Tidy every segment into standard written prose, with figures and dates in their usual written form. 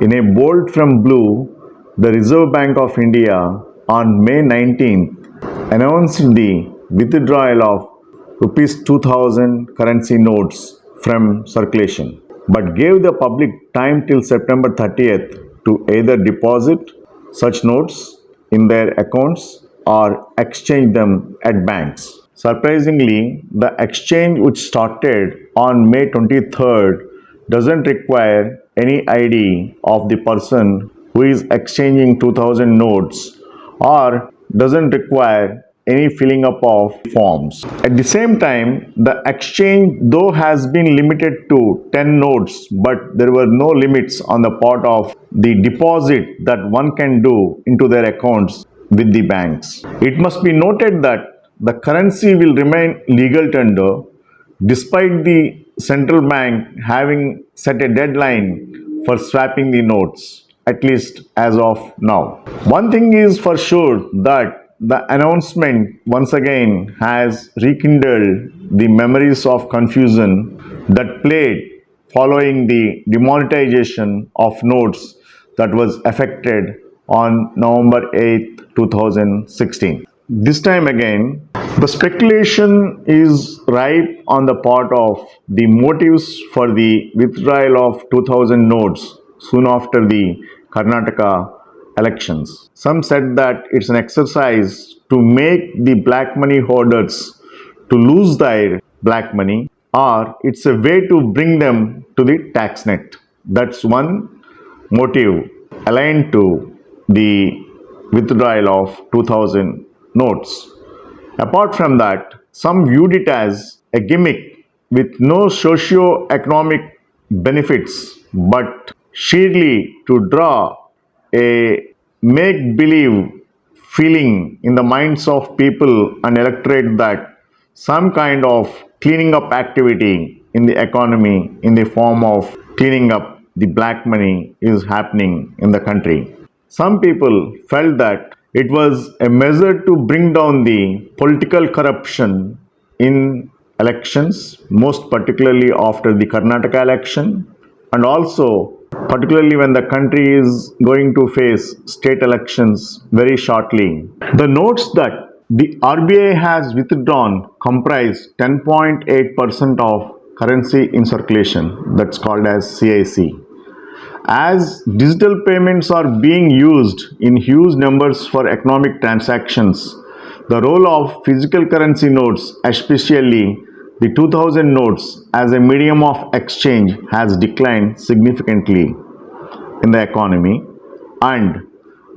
In a bolt from blue, the Reserve Bank of India on May 19th announced the withdrawal of Rs 2000 currency notes from circulation, but gave the public time till September 30th to either deposit such notes in their accounts or exchange them at banks. Surprisingly, the exchange, which started on May 23rd, doesn't require any ID of the person who is exchanging 2000 notes or doesn't require any filling up of forms. At the same time, the exchange though has been limited to 10 notes, but there were no limits on the part of the deposit that one can do into their accounts with the banks. It must be noted that the currency will remain legal tender despite the central bank having set a deadline for swapping the notes, at least as of now. One thing is for sure, that the announcement once again has rekindled the memories of confusion that played following the demonetization of notes that was effected on November 8, 2016. This time again, the speculation is ripe on the part of the motives for the withdrawal of 2000 notes soon after the Karnataka elections. Some said that it's an exercise to make the black money hoarders to lose their black money, or it's a way to bring them to the tax net. That's one motive aligned to the withdrawal of 2000 notes. Apart from that, some viewed it as a gimmick with no socio-economic benefits, but sheerly to draw a make-believe feeling in the minds of people and electorate that some kind of cleaning up activity in the economy in the form of cleaning up the black money is happening in the country. Some people felt that it was a measure to bring down the political corruption in elections, most particularly after the Karnataka election, and also particularly when the country is going to face state elections very shortly. The notes that the RBI has withdrawn comprise 10.8% of currency in circulation, that's called as CIC. As digital payments are being used in huge numbers for economic transactions, the role of physical currency notes, especially the 2000 notes as a medium of exchange, has declined significantly in the economy, and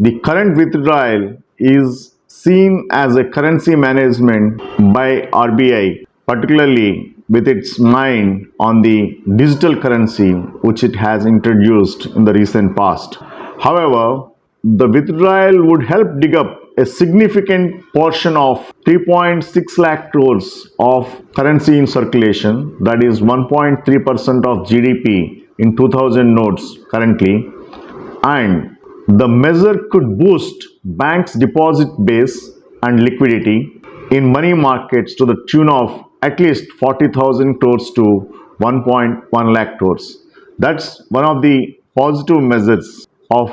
the current withdrawal is seen as a currency management by RBI, particularly with its mind on the digital currency which it has introduced in the recent past. However, the withdrawal would help dig up a significant portion of 3.6 lakh crores of currency in circulation, that is 1.3% of GDP in 2000 notes currently, and the measure could boost banks' deposit base and liquidity in money markets to the tune of at least 40,000 crores to 1.1 lakh crores. That's one of the positive measures of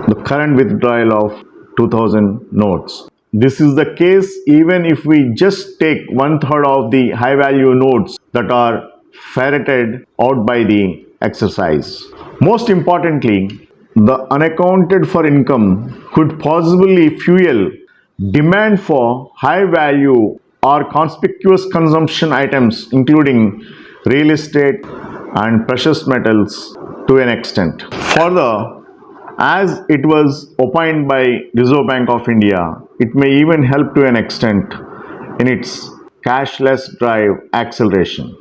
the current withdrawal of 2000 notes. This is the case even if we just take one third of the high value notes that are ferreted out by the exercise. Most importantly, the unaccounted for income could possibly fuel demand for high value or conspicuous consumption items, including real estate and precious metals to an extent. Further, as it was opined by Reserve Bank of India, it may even help to an extent in its cashless drive acceleration.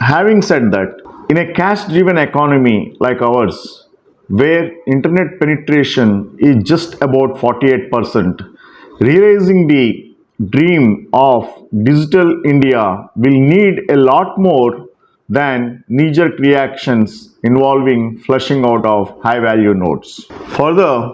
Having said that, in a cash-driven economy like ours, where internet penetration is just about 48%, realizing the dream of digital India will need a lot more than knee-jerk reactions involving flushing out of high-value notes. Further,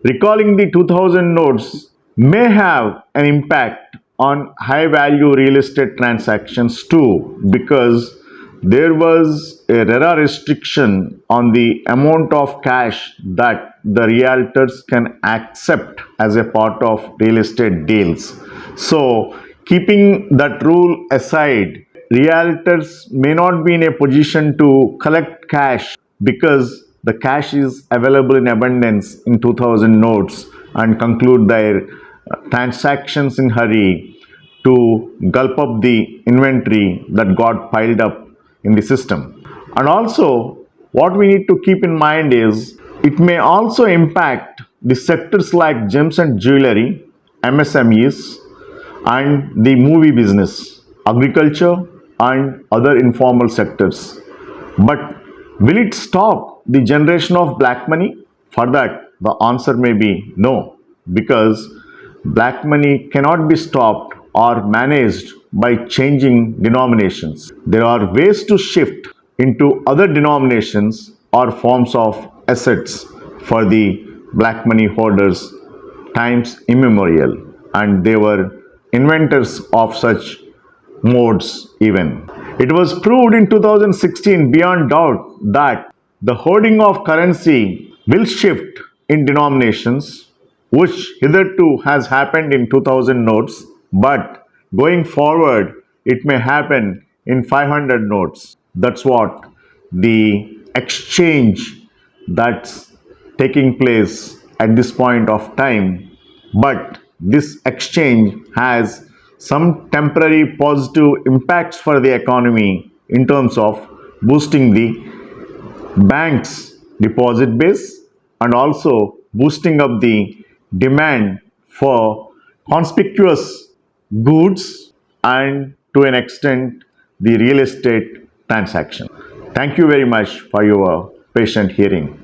recalling the 2000 notes may have an impact on high-value real estate transactions too, because there was a RERA restriction on the amount of cash that the realtors can accept as a part of real estate deals. So, keeping that rule aside, realtors may not be in a position to collect cash because the cash is available in abundance in 2000 notes and conclude their transactions in hurry to gulp up the inventory that got piled up in the system. And also, what we need to keep in mind is it may also impact the sectors like gems and jewelry, MSMEs, and the movie business, agriculture, and other informal sectors. But will it stop the generation of black money? For that, the answer may be no, because black money cannot be stopped or managed by changing denominations. There are ways to shift into other denominations or forms of assets for the black money holders times immemorial, and they were inventors of such modes even. It was proved in 2016 beyond doubt that the hoarding of currency will shift in denominations, which hitherto has happened in 2000 notes, but going forward, it may happen in 500 notes. That's what the exchange that's taking place at this point of time. But this exchange has some temporary positive impacts for the economy in terms of boosting the bank's deposit base and also boosting up the demand for conspicuous goods and to an extent the real estate transaction. Thank you very much for your patient hearing.